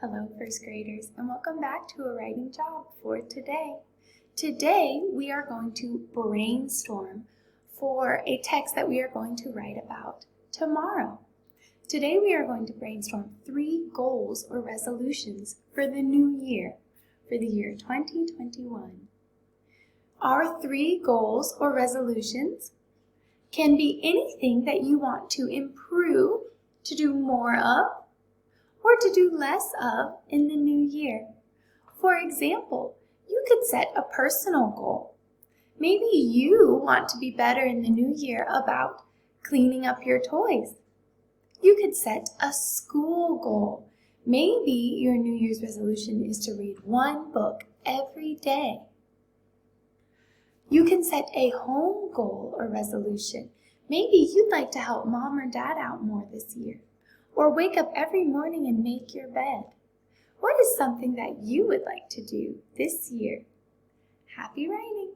Hello, first graders, and welcome back to a writing job for today. Today, we are going to brainstorm for a text that we are going to write about tomorrow. Today, we are going to brainstorm 3 goals or resolutions for the new year, for the year 2021. Our 3 goals or resolutions can be anything that you want to improve, to do more of, or to do less of in the new year. For example, you could set a personal goal. Maybe you want to be better in the new year about cleaning up your toys. You could set a school goal. Maybe your New Year's resolution is to read 1 book every day. You can set a home goal or resolution. Maybe you'd like to help mom or dad out more this year, or wake up every morning and make your bed. What is something that you would like to do this year? Happy writing!